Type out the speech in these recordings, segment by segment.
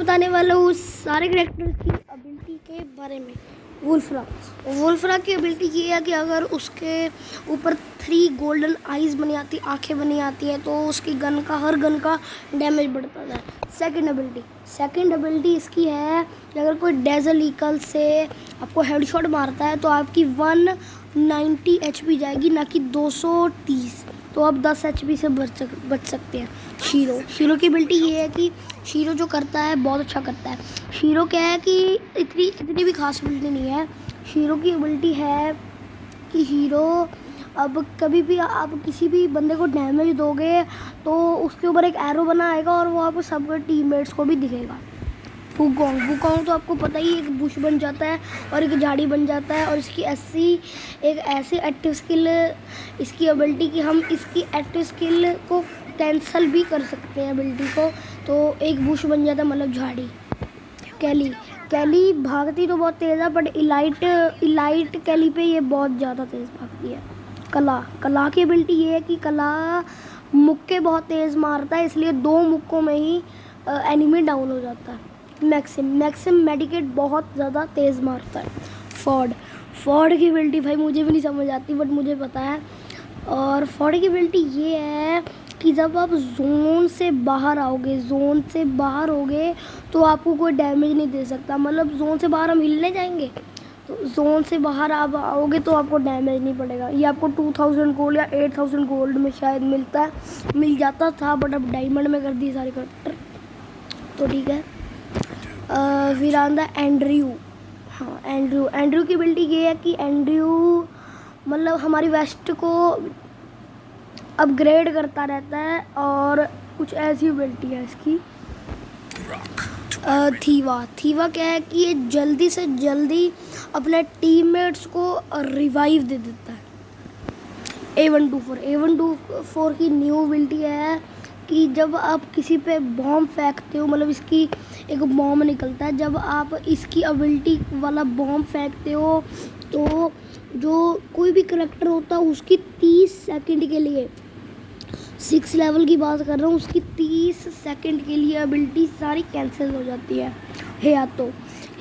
बताने वाला हूँ सारे कैरेक्टर की एबिलिटी के बारे में। वुल्फ्रा की एबिलिटी ये है कि अगर उसके ऊपर 3 गोल्डन आइज़ बनी आती, आँखें बनी आती हैं, तो उसकी हर गन का डैमेज बढ़ता है। सेकंड एबिलिटी इसकी है कि अगर कोई डेजर्ट ईगल से आपको हेडशॉट मारता है तो आपकी 190 HP जाएगी, ना कि 230। तो आप 10 HP से बच सकते हैं। शीरो की एबिलिटी ये है कि शीरो जो करता है बहुत अच्छा करता है। शीरो क्या है कि इतनी भी खास एबिलिटी नहीं है। शीरो की एबिलिटी है कि हीरो अब कभी भी आप किसी भी बंदे को डैमेज दोगे तो उसके ऊपर एक एरो बना आएगा और वो आपको सबके टीममेट्स को भी दिखेगा। वुकोंग तो आपको पता ही, एक बुश बन जाता है और एक झाड़ी बन जाता है, और इसकी ऐसी एक्टिव स्किल, इसकी एबिलिटी कि हम इसकी एक्टिव स्किल को कैंसिल भी कर सकते हैं एबिलिटी को। तो एक बुश बन जाता है, मतलब झाड़ी। कैली भागती तो बहुत तेज़ है, बट इलाइट कैली पे ये बहुत ज़्यादा तेज़ भागती है। कला की एबिलिटी ये है कि कला मुक्के बहुत तेज़ मारता है, इसलिए 2 मुक्कों में ही एनिमी डाउन हो जाता है। मैक्सिम मेडिकेट बहुत ज़्यादा तेज़ मारता है। फॉर्ड की एबिलिटी भाई मुझे भी नहीं समझ आती, बट मुझे पता है। और फॉर्ड की एबिलिटी ये है कि जब आप जोन से बाहर होगे तो आपको कोई डैमेज नहीं दे सकता। मतलब जोन से बाहर हम हिलने जाएंगे तो जोन से बाहर आप आओगे तो आपको डैमेज नहीं पड़ेगा। ये आपको 2000 गोल्ड या 8000 गोल्ड में शायद मिल जाता था, बट अब डायमंड में कर दिए सारे करेक्टर, तो ठीक है। फिर आंदा एंड्रयू। हाँ, एंड्रयू की एबिलिटी ये है कि एंड्रयू मतलब हमारी वेस्ट को अपग्रेड करता रहता है, और कुछ ऐसी एबिलिटी है इसकी। थीवा क्या है कि ये जल्दी से जल्दी अपने टीममेट्स को रिवाइव दे देता है। A124 की न्यू एबिलिटी है कि जब आप किसी पे बॉम्ब फेंकते हो, मतलब इसकी एक बॉम्ब निकलता है, जब आप इसकी एबिलिटी वाला बॉम्ब फेंकते हो तो जो कोई भी करेक्टर होता है उसकी 30 सेकंड के लिए, 6 लेवल की बात कर रहा हूँ, उसकी 30 सेकंड के लिए एबिलिटी सारी कैंसिल हो जाती है।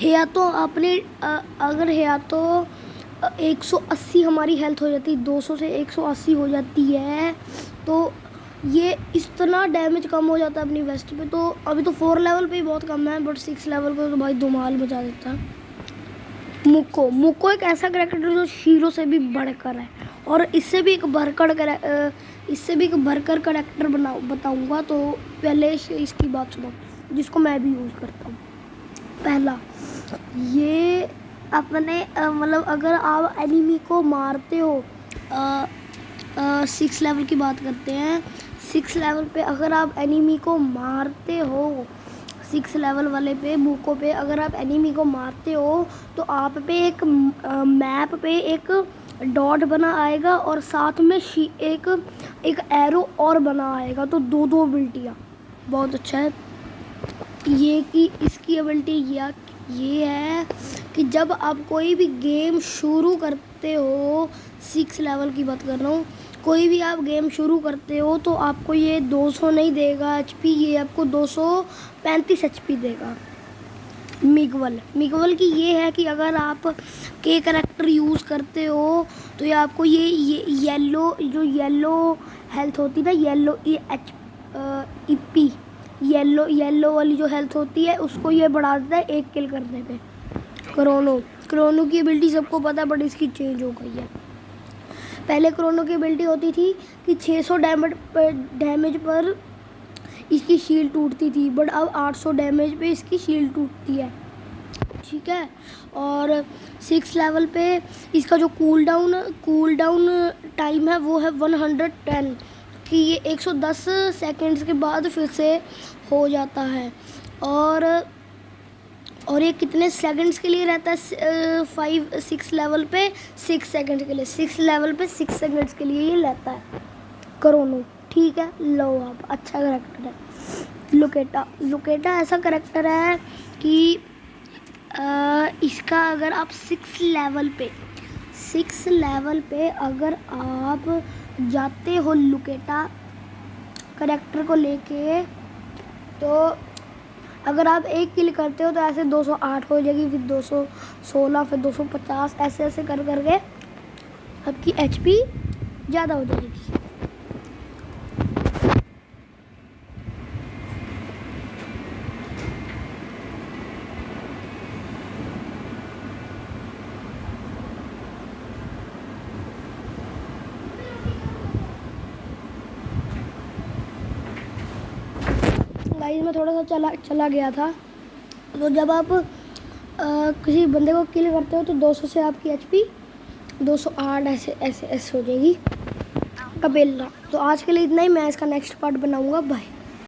हेयातो आपने अगर हेयातो 180 हमारी हेल्थ हो जाती है, 200 से 180 हो जाती है, तो ये इतना डैमेज कम हो जाता है अपनी वेस्ट पे। तो अभी तो 4 लेवल पे ही बहुत कम है, बट 6 लेवल पे तो भाई धुमाल मचा देता है। मुक्को एक ऐसा करेक्टर जो हीरो से भी बढ़कर है, और इससे भी एक भरकर करेक्टर बताऊंगा। तो पहले इसकी बात सुनो, जिसको मैं भी यूज़ करता हूँ। पहला, ये अपने मतलब अगर आप एनिमी को मारते हो, 6 लेवल की बात करते हैं, 6 लेवल पे अगर आप एनिमी को मारते हो, 6 लेवल वाले पे मुक्को पे अगर आप एनिमी को मारते हो तो आप पे एक मैप पे एक डॉट बना आएगा, और साथ में एक एरो और बना आएगा। तो 2 एबिलिटियाँ, बहुत अच्छा है ये। कि इसकी एबिलिटी ये है कि जब आप कोई भी गेम शुरू करते हो, 6 लेवल की बात कर रहा हूँ, कोई भी आप गेम शुरू करते हो तो आपको ये 200 नहीं देगा HP, ये आपको 235 HP देगा। मिगवल की ये है कि अगर आप के करेक्टर यूज़ करते हो तो ये आपको ये येलो हेल्थ होती है ना, येलो वाली जो हेल्थ होती है उसको ये बढ़ा देता है 1 किल करने पे। क्रोनो की एबिलिटी सबको पता है, बट इसकी चेंज हो गई है। पहले क्रोनो की एबिलिटी होती थी कि 600 डैमेज पर इसकी शील्ड टूटती थी, बट अब 800 डैमेज पे इसकी शील्ड टूटती है, ठीक है। और 6 लेवल पे इसका जो कूल डाउन टाइम है वो है 110, कि ये 110 सेकंड्स के बाद फिर से हो जाता है। और ये कितने सेकंड्स के लिए रहता है? 6 लेवल पे 6 सेकंड के लिए, 6 लेवल पे 6 सेकंड्स के लिए ये रहता है क्रोनो, ठीक है। लो, आप अच्छा करेक्टर है। लुकेटा ऐसा करेक्टर है कि इसका अगर आप 6 लेवल पे अगर आप जाते हो लुकेटा करेक्टर को लेके, तो अगर आप एक किल करते हो तो ऐसे 208 हो जाएगी, फिर 216, फिर 250, ऐसे ऐसे कर करके आपकी HP ज़्यादा हो जाएगी। गाइस मैं थोड़ा सा चला गया था। तो जब आप किसी बंदे को किल करते हो तो 200 से आपकी HP 208 ऐसे ऐसे ऐसे हो जाएगी। कबेला। तो आज के लिए इतना ही, मैं इसका नेक्स्ट पार्ट बनाऊंगा। बाय।